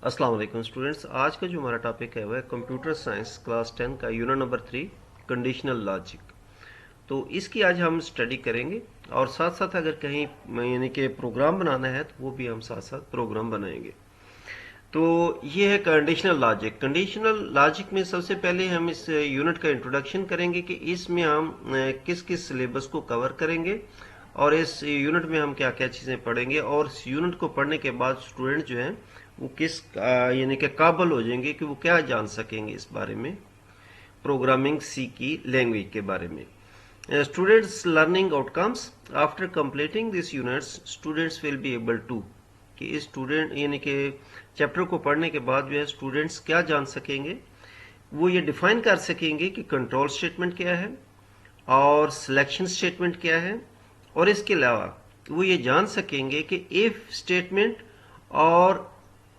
अस्सलाम वालेकुम स्टूडेंट्स। आज का जो हमारा टॉपिक है वह कंप्यूटर साइंस क्लास 10 का यूनिट नंबर 3 कंडीशनल लॉजिक। तो इसकी आज हम स्टडी करेंगे और साथ साथ अगर कहीं यानी कि प्रोग्राम बनाना है तो वो भी हम साथ साथ प्रोग्राम बनाएंगे। तो ये है कंडीशनल लॉजिक। कंडीशनल लॉजिक में सबसे पहले हम इस यूनिट का इंट्रोडक्शन करेंगे कि इसमें हम किस किस सिलेबस को कवर करेंगे और इस यूनिट में हम क्या क्या चीज़ें पढ़ेंगे, और इस यूनिट को पढ़ने के बाद स्टूडेंट जो हैं वो किस यानी कि काबिल हो जाएंगे कि वो क्या जान सकेंगे इस बारे में, प्रोग्रामिंग सी की लैंग्वेज के बारे में। Students learning outcomes after completing this units students will be able to, कि इस स्टूडेंट यानी कि चैप्टर को पढ़ने के बाद जो है स्टूडेंट्स क्या जान सकेंगे, वो ये डिफाइन कर सकेंगे कि कंट्रोल स्टेटमेंट क्या है और सिलेक्शन स्टेटमेंट क्या है, और इसके अलावा वो ये जान सकेंगे कि इफ स्टेटमेंट और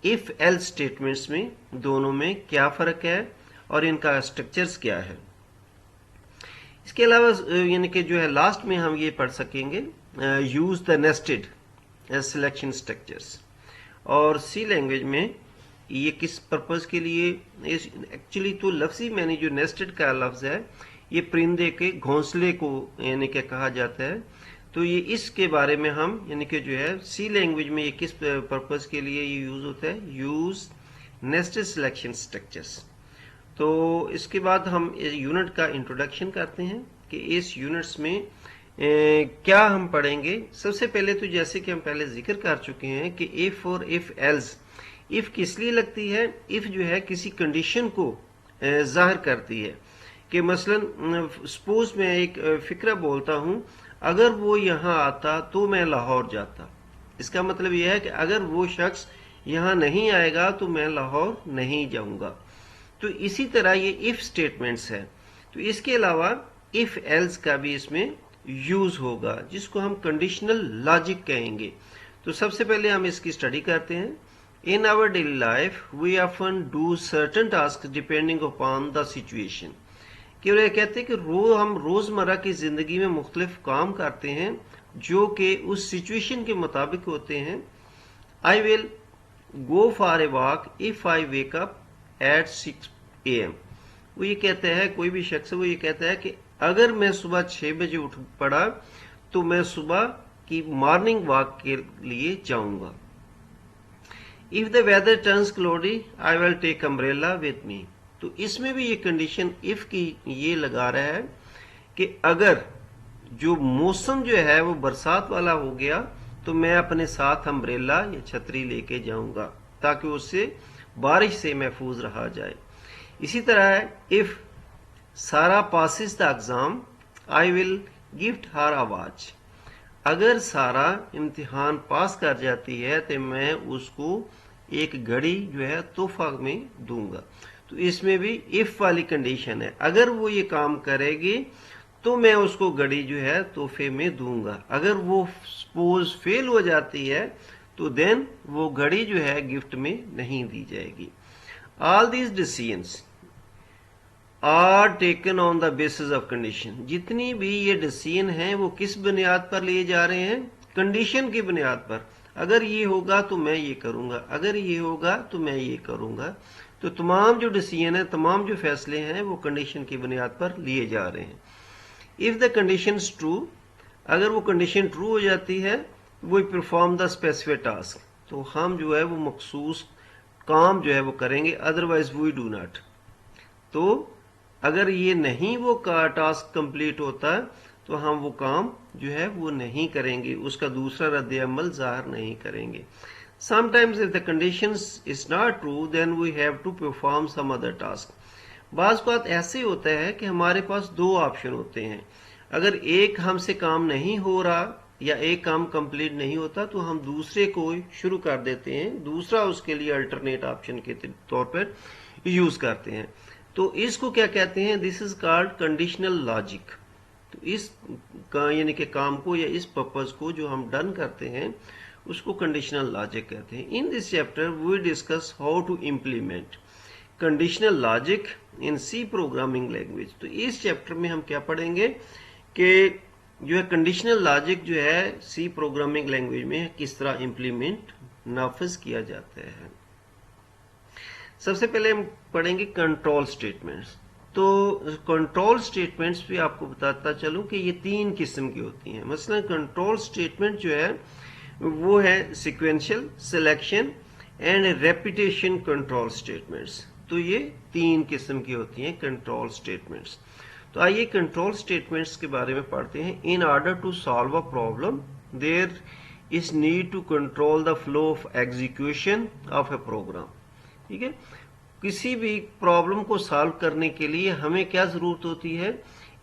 इफ एल्स स्टेटमेंट्स में दोनों में क्या फ़र्क है और इनका स्ट्रक्चर्स क्या है। इसके अलावा यानी कि जो है लास्ट में हम ये पढ़ सकेंगे use the nested selection structures. और सी लैंग्वेज में ये किस पर्पस के लिए, एक्चुअली तो लफ्जी मैंने जो नेस्टेड का लफ्ज है ये परिंदे के घोंसले को यानी कि कहा जाता है। तो ये इसके बारे में हम यानी कि जो है सी लैंग्वेज में ये किस पर्पस के लिए ये यूज होता है, यूज नेस्टेड सिलेक्शन स्ट्रक्चर्स। तो इसके बाद हम इस यूनिट का इंट्रोडक्शन करते हैं कि इस यूनिट्स में क्या हम पढ़ेंगे। सबसे पहले तो जैसे कि हम पहले जिक्र कर चुके हैं कि इफ और इफ एल्स, इफ किस लिए लगती है, इफ जो है किसी कंडीशन को जाहिर करती है कि मसलन सपोज मैं एक फिक्रा बोलता हूं, अगर वो यहां आता तो मैं लाहौर जाता। इसका मतलब यह है कि अगर वो शख्स यहां नहीं आएगा तो मैं लाहौर नहीं जाऊंगा। तो इसी तरह ये इफ स्टेटमेंट्स है। तो इसके अलावा इफ एल्स का भी इसमें यूज होगा जिसको हम कंडीशनल लॉजिक कहेंगे। तो सबसे पहले हम इसकी स्टडी करते हैं। In our daily life we often do certain task depending upon the situation. केवल ये कहते हैं कि हम रोजमर्रा की जिंदगी में मुख्तलिफ काम करते हैं जो कि उस सिचुएशन के मुताबिक होते हैं। I will go for a walk if I wake up at 6 AM। वो ये कहता है, कोई भी शख्स वो ये कहता है कि अगर मैं सुबह 6 बजे उठ पड़ा तो मैं सुबह की मॉर्निंग वॉक के लिए जाऊंगा। If the weather turns cloudy I will take umbrella with me. तो इसमें भी ये कंडीशन इफ की ये लगा रहा है कि अगर जो मौसम जो है वो बरसात वाला हो गया तो मैं अपने साथ अम्ब्रेला या छतरी लेके जाऊंगा ताकि उससे बारिश से महफूज रहा जाए। इसी तरह है इफ सारा passes the exam I will gift her a watch. अगर सारा इम्तिहान पास कर जाती है तो मैं उसको एक घड़ी जो है तोहफा में दूंगा। तो इसमें भी इफ वाली कंडीशन है, अगर वो ये काम करेगी तो मैं उसको घड़ी जो है तोहफे में दूंगा। अगर वो सपोज फेल हो जाती है तो देन वो घड़ी जो है गिफ्ट में नहीं दी जाएगी। All these decisions are taken on the basis of condition. जितनी भी ये डिसीजन हैं वो किस बुनियाद पर लिए जा रहे हैं, कंडीशन की बुनियाद पर। अगर ये होगा तो मैं ये करूंगा, अगर ये होगा तो मैं ये करूंगा। तो तमाम जो डिसीजन है, तमाम जो फैसले हैं वो कंडीशन की बुनियाद पर लिए जा रहे हैं। इफ द कंडीशन ट्रू, अगर वो कंडीशन ट्रू हो जाती है, वो परफॉर्म द स्पेसिफिक टास्क, तो हम जो है वो मखसूस काम जो है वो करेंगे, अदरवाइज वी डू नॉट। तो अगर ये नहीं वो टास्क कंप्लीट होता तो हम वो काम जो है वो नहीं करेंगे, उसका दूसरा रद्द अमल जाहिर नहीं करेंगे। Sometimes if the conditions is not true then we have to perform some other task. बाज़ बात ऐसे होता है कि हमारे पास दो ऑप्शन होते हैं। अगर एक हमसे काम नहीं हो रहा या एक काम कंप्लीट नहीं होता तो हम दूसरे को शुरू कर देते हैं, दूसरा उसके लिए अल्टरनेट ऑप्शन के तौर पर यूज करते हैं। तो इसको क्या कहते हैं, this is called conditional logic. तो इस यानी कि काम को या इस पर्पज को जो हम डन करते हैं उसको कंडीशनल लॉजिक कहते हैं। In this chapter we discuss how to implement conditional logic in C programming language. तो इस चैप्टर में हम क्या पढ़ेंगे कि जो है कंडीशनल लॉजिक जो है सी प्रोग्रामिंग लैंग्वेज में किस तरह इम्प्लीमेंट नाफिज किया जाता है। सबसे पहले हम पढ़ेंगे कंट्रोल स्टेटमेंट्स। तो कंट्रोल स्टेटमेंट्स भी आपको बताता चलूं कि ये 3 किस्म की होती हैं। मसलन कंट्रोल स्टेटमेंट जो है वो है sequential, selection and repetition control statements. तो ये 3 किस्म की होती हैं कंट्रोल स्टेटमेंट्स। तो आइए कंट्रोल स्टेटमेंट्स के बारे में पढ़ते हैं। In order to solve a problem there is need to control the flow of execution of a program. ठीक है, किसी भी प्रॉब्लम को सॉल्व करने के लिए हमें क्या जरूरत होती है,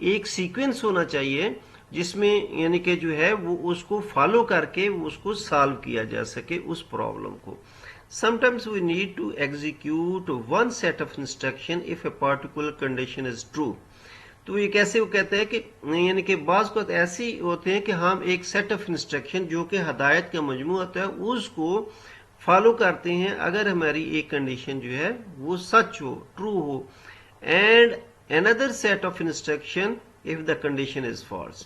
एक सीक्वेंस होना चाहिए जिसमें यानी कि जो है वो उसको फॉलो करके उसको सॉल्व किया जा सके उस प्रॉब्लम को। Sometimes we need to execute one set of instruction if a particular condition is true. तो ये कैसे वो कहते हैं कि यानी कि बाज़ को ऐसी होते हैं कि हम एक सेट ऑफ इंस्ट्रक्शन जो कि हदायत का मजमू होता है उसको फॉलो करते हैं अगर हमारी एक कंडीशन जो है वो सच हो, ट्रू हो, and another set of instruction if the condition is false.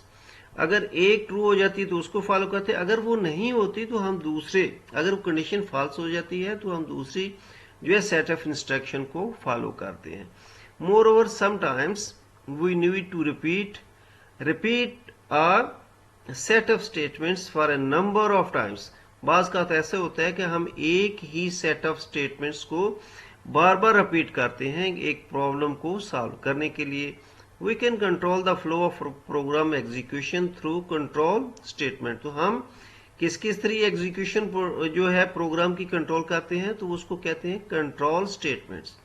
अगर एक ट्रू हो जाती है तो उसको फॉलो करते हैं, अगर वो नहीं होती तो हम दूसरे, अगर वो कंडीशन फॉल्स हो जाती है तो हम दूसरी जो है सेट ऑफ इंस्ट्रक्शन को फॉलो करते हैं। More over sometimes we need to repeat a set of statements for a number of times। बाज़ का तो ऐसे होता है कि हम एक ही सेट ऑफ स्टेटमेंट्स को बार बार रिपीट करते हैं एक प्रॉब्लम को सॉल्व करने के लिए। We can control the flow of program execution through control statement. तो हम किस किस तरह एग्जीक्यूशन जो है प्रोग्राम की कंट्रोल करते हैं तो उसको कहते हैं कंट्रोल स्टेटमेंट्स।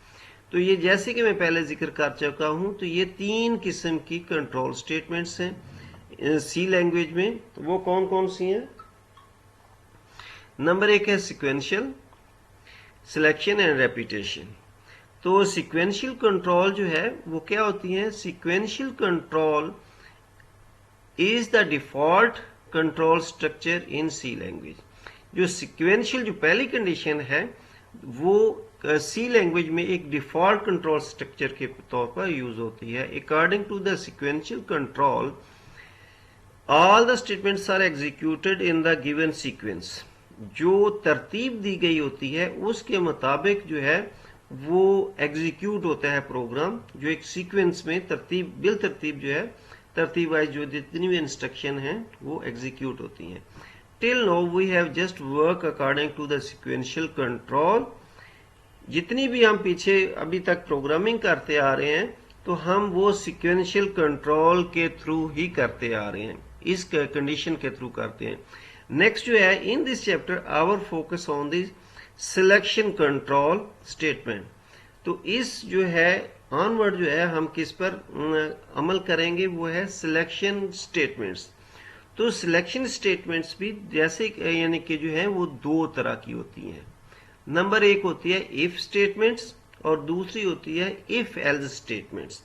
तो ये जैसे कि मैं पहले जिक्र कर चुका हूं, तो ये 3 किस्म की कंट्रोल स्टेटमेंट्स हैं सी लैंग्वेज में। तो वो कौन कौन सी हैं? नंबर 1 है सीक्वेंशियल, सिलेक्शन एंड रेपिटेशन। तो सीक्वेंशियल कंट्रोल जो है वो क्या होती है? Sequential control is the default control structure in C language. जो सीक्वेंशियल जो पहली कंडीशन है वो सी लैंग्वेज में एक डिफॉल्ट कंट्रोल स्ट्रक्चर के तौर पर यूज होती है। According to the sequential control all the statements are executed in the given sequence. जो तरतीब दी गई होती है उसके मुताबिक जो है वो एग्जीक्यूट होता है प्रोग्राम, जो एक सीक्वेंस में तरतीब बिल तरतीब जो है तरतीब वाइज जो जितनी भी इंस्ट्रक्शन है वो एग्जीक्यूट होती हैं। Till now we have just work according to the sequential control. जितनी भी हम पीछे अभी तक प्रोग्रामिंग करते आ रहे हैं तो हम वो सीक्वेंशियल कंट्रोल के थ्रू ही करते आ रहे हैं, इस कंडीशन के थ्रू करते हैं। नेक्स्ट जो है in this chapter our focus on the selection control statement. तो इस जो है ऑनवर्ड जो है हम किस पर अमल करेंगे, वो है सिलेक्शन स्टेटमेंट्स। तो सिलेक्शन स्टेटमेंट्स भी जैसे यानी कि जो है वो 2 तरह की होती हैं। नंबर 1 होती है इफ स्टेटमेंट्स और दूसरी होती है इफ एल्स स्टेटमेंट्स।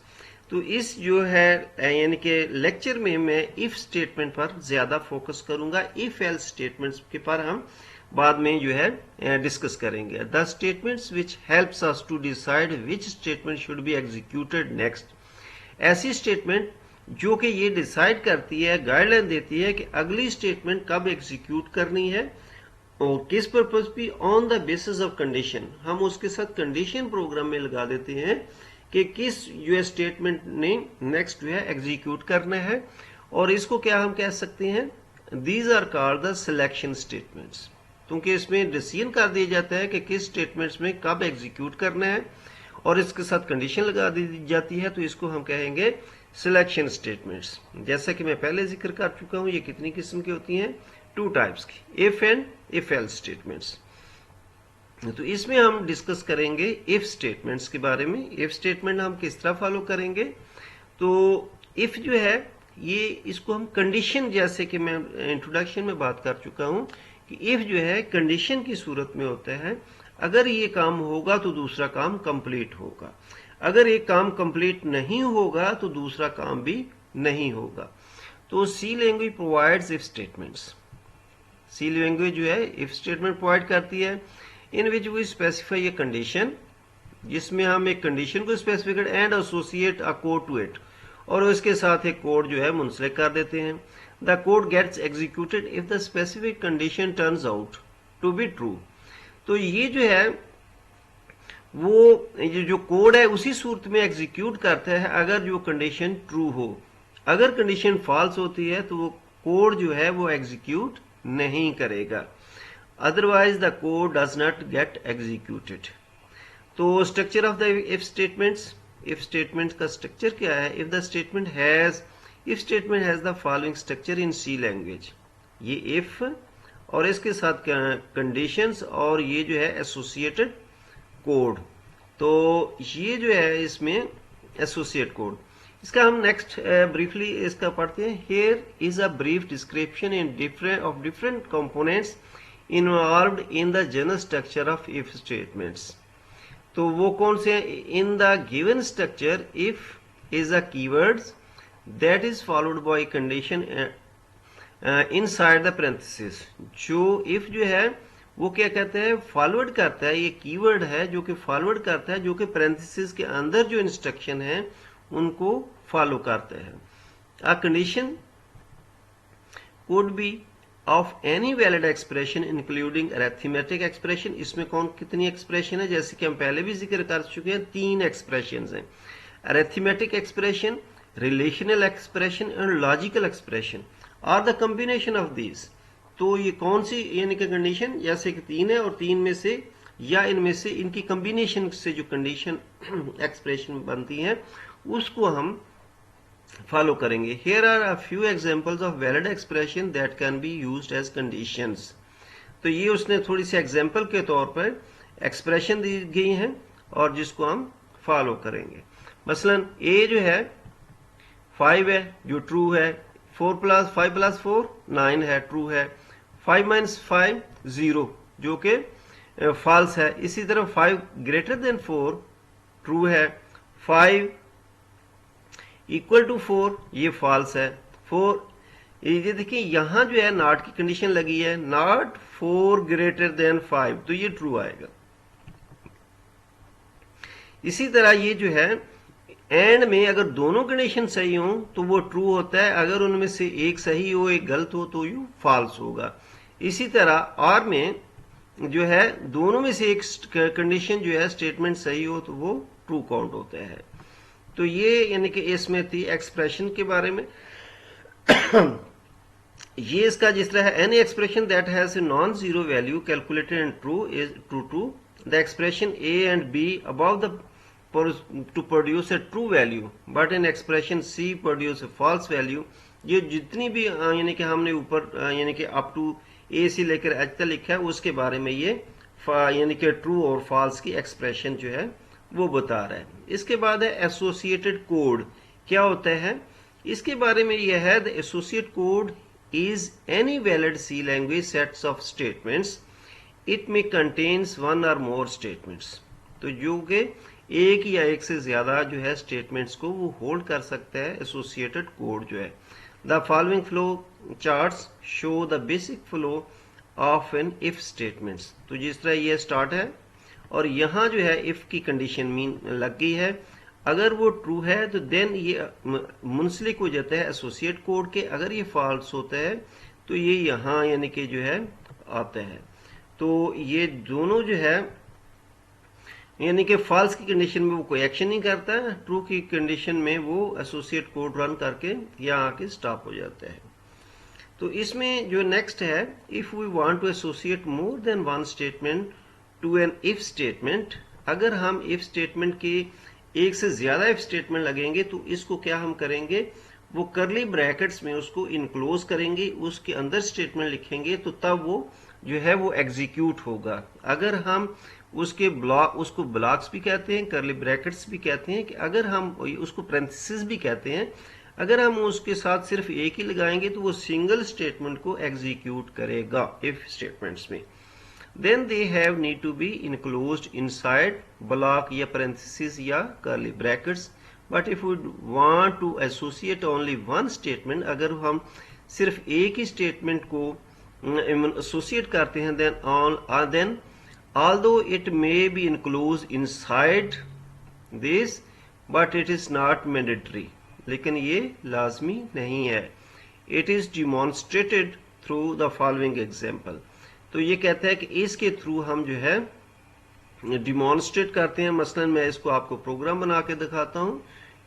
तो इस जो है यानी कि लेक्चर में मैं इफ स्टेटमेंट पर ज्यादा फोकस करूंगा, इफ एल्स स्टेटमेंट्स के पर हम बाद में जो है डिस्कस करेंगे। The statements which helps us to decide which statement should be executed next. ऐसी स्टेटमेंट जो कि ये डिसाइड करती है, गाइडलाइन देती है कि अगली स्टेटमेंट कब एग्जीक्यूट करनी है और किस पर्पज भी, on the basis of condition. हम उसके साथ कंडीशन प्रोग्राम में लगा देते हैं कि किस जो है स्टेटमेंट ने नेक्स्ट जो है एग्जीक्यूट करना है, और इसको क्या हम कह सकते हैं, these are called the selection statements. क्योंकि इसमें डिसीजन कर दिया जाता है कि किस स्टेटमेंट्स में कब एग्जीक्यूट करना है और इसके साथ कंडीशन लगा दी जाती है, तो इसको हम कहेंगे सिलेक्शन स्टेटमेंट्स। जैसा कि मैं पहले जिक्र कर चुका हूं, ये कितनी किस्म की होती हैं? 2 टाइप्स की, if and if else statements. तो इसमें हम डिस्कस करेंगे इफ स्टेटमेंट्स के बारे में। इफ स्टेटमेंट हम किस तरह फॉलो करेंगे? तो इफ जो है ये इसको हम कंडीशन, जैसे कि मैं इंट्रोडक्शन में बात कर चुका हूं कि इफ जो है कंडीशन की सूरत में होता है, अगर ये काम होगा तो दूसरा काम कंप्लीट होगा, अगर एक काम कंप्लीट नहीं होगा तो दूसरा काम भी नहीं होगा। तो C language provides if statements. C language जो है इफ स्टेटमेंट प्रोवाइड करती है in which we specify a condition, जिसमें हम एक कंडीशन को स्पेसिफाई कर and associate a code to it, और उसके साथ एक कोड जो है मुंसलिक कर देते हैं। The code gets executed if the specific condition turns out to be true. तो ये जो है वो जो कोड है उसी सूरत में एग्जीक्यूट करता है अगर जो कंडीशन ट्रू हो। अगर कंडीशन फॉल्स होती है तो वो कोड जो है वो एग्जीक्यूट नहीं करेगा, otherwise the code does not get executed. तो structure of the if statements, if statement का स्ट्रक्चर क्या है? If statement has the following structure in C language, ये इफ और इसके साथ कंडीशंस और ये जो है एसोसिएटेड कोड, तो ये जो है इसमें एसोसिएट कोड। इसका हम नेक्स्ट ब्रीफली इसका पढ़ते हैं। Here is a brief description in different components involved in the general structure of if statements. तो वो कौन से हैं? इन the given structure if is a keywords that is followed by condition inside the parenthesis. जो if जो है वो क्या कहते हैं? फॉरवर्ड करता है, ये कीवर्ड है जो कि फॉरवर्ड करता है, जो कि पैरेंथेसिस के अंदर जो इंस्ट्रक्शन है उनको फॉलो करता है। A condition could be of any valid expression including arithmetic expression. इसमें कितनी एक्सप्रेशन है? जैसे कि हम पहले भी जिक्र कर चुके हैं, 3 एक्सप्रेशन हैं। Arithmetic expression, relational expression and logical expression और द कॉम्बिनेशन ऑफ दीज। तो ये कौन सी यानी कि कंडीशन, जैसे कि 3 है और 3 में से या इनमें से इनकी कॉम्बिनेशन से जो कंडीशन एक्सप्रेशन बनती है उसको हम फॉलो करेंगे। Here are a few examples of valid expression that can be used as conditions. तो ये उसने थोड़ी सी एग्जांपल के तौर पर एक्सप्रेशन दी गई हैं और जिसको हम फॉलो करेंगे। मसलन ए जो है 5 है जो ट्रू है, 5 प्लस 4 9 है, ट्रू है। 5 माइनस 5 0 जो कि फॉल्स है। इसी तरह 5 ग्रेटर देन 4 ट्रू है। 5 इक्वल टू 4 ये फॉल्स है। 4 ये देखिए यहां जो है नॉट की कंडीशन लगी है, नॉट 4 ग्रेटर देन 5, तो ये ट्रू आएगा। इसी तरह ये जो है एंड में अगर दोनों कंडीशन सही हो तो वो ट्रू होता है, अगर उनमें से एक सही हो एक गलत हो तो ये फॉल्स होगा। इसी तरह और में जो है दोनों में से एक कंडीशन जो है स्टेटमेंट सही हो तो वो ट्रू काउंट होता है। तो ये यानी कि इसमें थी एक्सप्रेशन के बारे में। ये इसका जिस तरह है, any expression that has a non zero value calculated and true is true the expression A and be above the to produce a true value but in expression C produce a false value। ये जितनी भी यानी कि हमने ऊपर यानी कि up to ए से लेकर एच तक लिखा है उसके बारे में ये यानी कि ट्रू और फॉल्स की एक्सप्रेशन जो है वो बता रहा है। इसके बाद है एसोसिएटेड कोड। क्या होता है इसके बारे में यह है, the associate code is any valid C language sets of statements, it may contains one or more statements. तो जो कि एक या एक से ज्यादा जो है स्टेटमेंट्स को वो होल्ड कर सकता है एसोसिएटेड कोड जो है। The following flow charts show the basic flow of an if statements. तो जिस तरह ये स्टार्ट है और यहाँ जो है इफ की कंडीशन मीन लग गई है, अगर वो ट्रू है तो देन ये मुंसलिक हो जाता है एसोसिएट कोड के, अगर ये फॉल्स होता है तो ये यहाँ यानी कि जो है आता है। तो ये दोनों जो है यानी कि फॉल्स की कंडीशन में वो कोई एक्शन नहीं करता है, ट्रू की कंडीशन में वो एसोसिएट कोड रन करके यहाँ आके स्टॉप हो जाता है। तो इसमें जो नेक्स्ट है, if we want to associate more than one statement to an if statement, अगर हम इफ स्टेटमेंट के एक से ज्यादा इफ स्टेटमेंट लगेंगे तो इसको क्या हम करेंगे, वो करली ब्रैकेट्स में उसको इनक्लोज करेंगे, उसके अंदर स्टेटमेंट लिखेंगे, तो तब वो जो है वो एग्जीक्यूट होगा। अगर हम उसको ब्लॉक्स भी कहते हैं, करली ब्रैकेट्स भी कहते हैं, कि अगर हम उसको पैरेंथेसिस भी कहते हैं, अगर हम उसके साथ सिर्फ एक ही लगाएंगे तो वो सिंगल स्टेटमेंट को एग्जीक्यूट करेगा इफ स्टेटमेंट्स में। Then they have need to be enclosed inside block या पैरेंथेसिस या curly brackets. But if we want to associate only one statement, अगर हम सिर्फ एक ही स्टेटमेंट को एसोसिएट करते हैं, then although it may be enclosed inside this but it is not mandatory, लेकिन ये लाजमी नहीं है। It is demonstrated through the following example। तो ये कहता है कि इसके थ्रू हम जो है डिमॉन्स्ट्रेट करते हैं। मसलन मैं इसको आपको प्रोग्राम बना के दिखाता हूँ,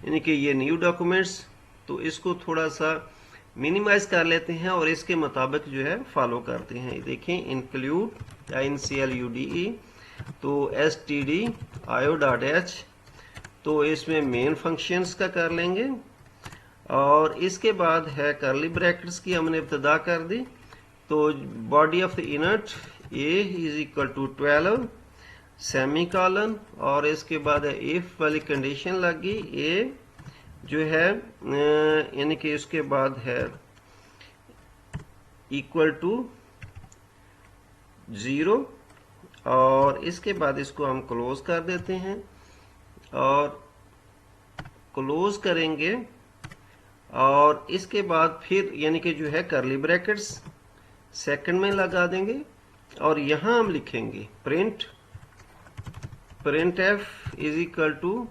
यानी कि ये न्यू डॉक्यूमेंट्स, तो इसको थोड़ा सा मिनिमाइज कर लेते हैं और इसके मुताबिक जो है फॉलो करते हैं। देखें, इंक्लूड INCLUDE, तो stdio.h, तो इसमें मेन फंक्शंस का कर लेंगे और इसके बाद है करली ब्रैकेट्स की हमने इब्तदा कर दी। तो body of the int a is equal to 12 semicolon, और इसके बाद है इफ वाली कंडीशन लगी, a जो है यानी कि इसके बाद है इक्वल टू 0, और इसके बाद इसको हम क्लोज कर देते हैं और क्लोज करेंगे, और इसके बाद फिर यानी कि जो है करली ब्रैकेट्स सेकंड में लगा देंगे और यहां हम लिखेंगे print f is equal to,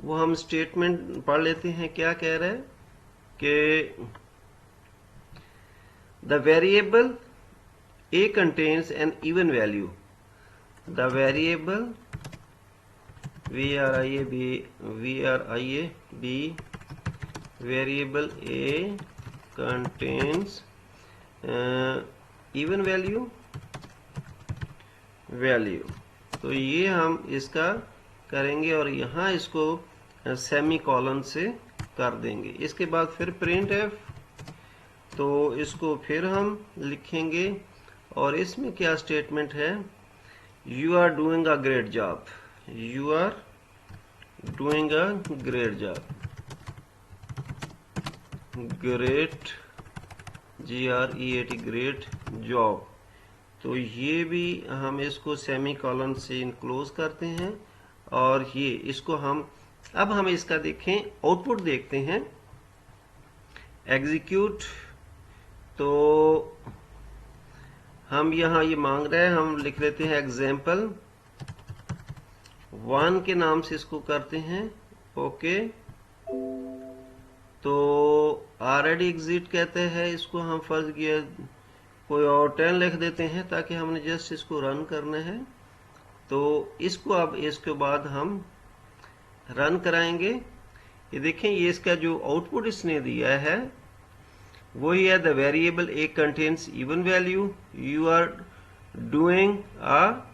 वो हम स्टेटमेंट पढ़ लेते हैं क्या कह रहा है कि the variable a contains an even value, the variable variable a contains even value, तो ये हम इसका करेंगे और यहाँ इसको सेमी कॉलन से कर देंगे। इसके बाद फिर प्रिंट एफ, तो इसको फिर हम लिखेंगे और इसमें क्या स्टेटमेंट है, you are doing a great job, you are doing a great job, great GREAT great job. तो ये भी हम इसको सेमी कॉलन से इनक्लोज करते हैं और ये इसको हम अब हम इसका देखें आउटपुट देखते हैं, एग्जीक्यूट। तो हम यहाँ ये मांग रहे हैं, हम लिख लेते हैं एग्जाम्पल 1 के नाम से इसको करते हैं, ओके। तो ऑलरेडी एग्जिट कहते हैं इसको, हम फर्ज किया कोई और 10 लिख देते हैं ताकि हमने जस्ट इसको रन करना है। तो इसको अब इसके बाद हम रन कराएंगे। ये देखें, ये इसका जो आउटपुट इसने दिया है वही है, the variable a contains even value, you are doing a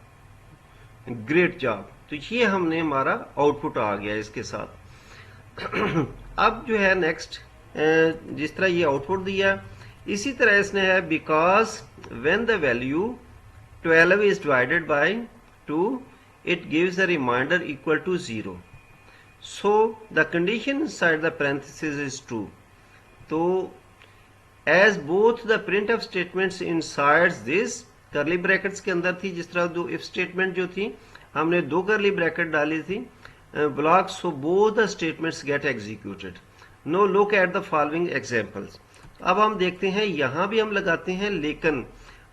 great job. तो ये हमने हमारा आउटपुट आ गया इसके साथ। अब जो है नेक्स्ट, जिस तरह ये आउटपुट दिया इसी तरह इसने है, because when the value 12 is divided by 2 it gives a remainder equal to 0, so the condition inside the parenthesis is true. तो as both the print of statements inside this, curly brackets के अंदर थी, जिस तरह दो if statement जो थी हमने 2 करली ब्रैकेट डाली थी block, so both the statements get executed. Now look at the following examples. अब हम देखते हैं, यहां भी हम लगाते हैं, लेकिन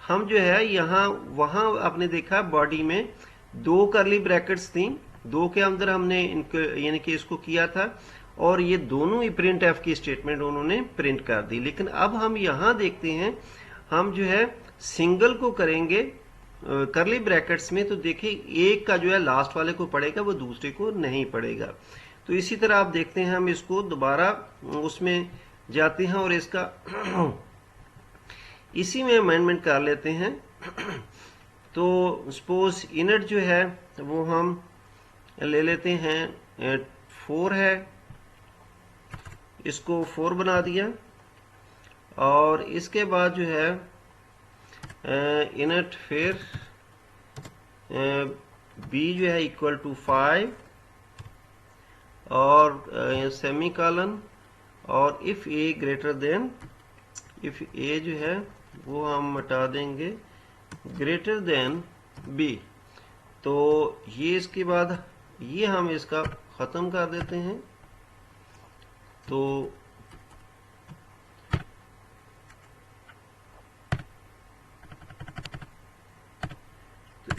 हम जो है यहाँ वहां आपने देखा बॉडी में 2 करली ब्रैकेट्स थी, 2 के अंदर हमने इनको यानी कि इसको किया था और ये दोनों ही प्रिंट एफ की स्टेटमेंट उन्होंने प्रिंट कर दी। लेकिन अब हम यहाँ देखते हैं, हम जो है सिंगल को करेंगे करली ब्रैकेट्स में, तो देखिए एक का जो है लास्ट वाले को पड़ेगा, वो दूसरे को नहीं पड़ेगा। तो इसी तरह आप देखते हैं, हम इसको दोबारा उसमें जाते हैं और इसका इसी में अमेंडमेंट कर लेते हैं। तो सपोज इनट जो है वो हम ले लेते हैं 4 है, इसको 4 बना दिया और इसके बाद जो है इनट फिर b जो है इक्वल टू 5 और सेमी कॉलन, और if a greater than, if a जो है वो हम हटा देंगे ग्रेटर देन b। तो ये इसके बाद ये हम इसका खत्म कर देते हैं। तो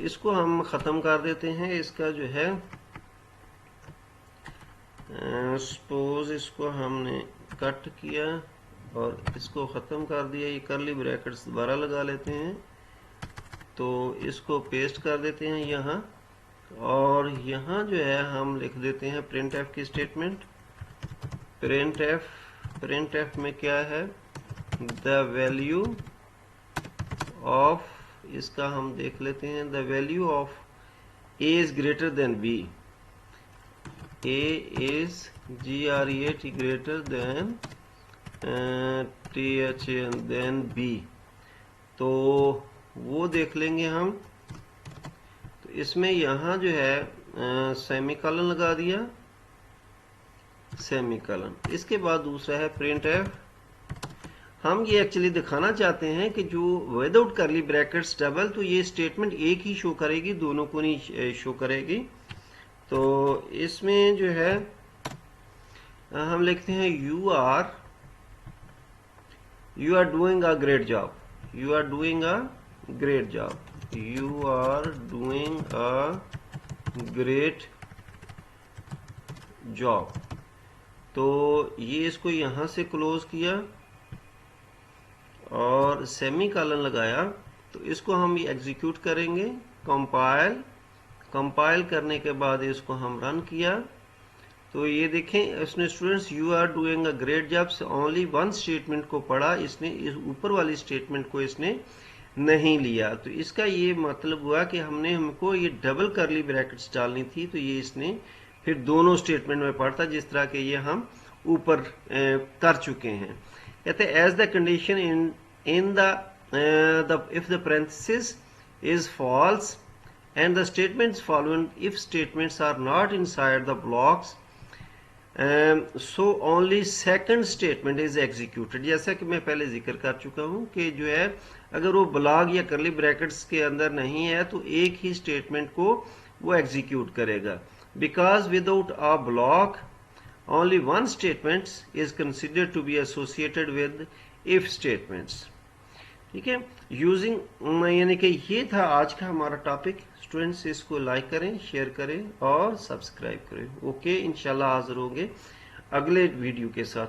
इसको हम खत्म कर देते हैं, इसका जो है सपोज इसको हमने कट किया और इसको ख़त्म कर दिया, ये करली ब्रैकेट्स दोबारा लगा लेते हैं, तो इसको पेस्ट कर देते हैं यहाँ और यहाँ जो है हम लिख देते हैं प्रिंट एफ की स्टेटमेंट। प्रिंट एफ में क्या है, द वैल्यू ऑफ, इसका हम देख लेते हैं, the value of a is greater than b, a is GREAT greater than THAN than b, तो वो देख लेंगे हम। तो इसमें यहाँ जो है सेमीकोलन लगा दिया, सेमीकोलन। इसके बाद दूसरा है प्रिंट एफ। हम ये एक्चुअली दिखाना चाहते हैं कि जो विदाउट करली ब्रैकेट्स डबल, तो ये स्टेटमेंट एक ही शो करेगी, दोनों को नहीं शो करेगी। तो इसमें जो है हम लिखते हैं you are doing a great job, you are doing a great job, you are doing a great job. तो ये इसको यहां से क्लोज किया और सेमीकोलन लगाया। तो इसको हम एग्जीक्यूट करेंगे, कंपाइल करने के बाद इसको हम रन किया। तो ये देखें इसने students you are doing a great job से ओनली वन स्टेटमेंट को पढ़ा, इसने इस ऊपर वाली स्टेटमेंट को इसने नहीं लिया। तो इसका ये मतलब हुआ कि हमको ये डबल करली ब्रैकेट्स डालनी थी, तो ये इसने फिर दोनों स्टेटमेंट में पढ़ता, जिस तरह के ये हम ऊपर कर चुके हैं। कहते हैं as the condition in the if the parenthesis is false and the statements following if statements are not inside the blocks, so only second statement is executed। जैसा कि मैं पहले जिक्र कर चुका हूं कि जो है अगर वो ब्लॉक या करली ब्रैकेट्स के अंदर नहीं है तो एक ही स्टेटमेंट को वो एग्जीक्यूट करेगा। Because without a block only one statement is considered to be associated with if statements। ठीक है, यूजिंग यानी कि ये था आज का हमारा टॉपिक। स्टूडेंट्स इसको लाइक करें, शेयर करें और सब्सक्राइब करें। ओके, इंशाल्लाह हाजिर होंगे अगले वीडियो के साथ।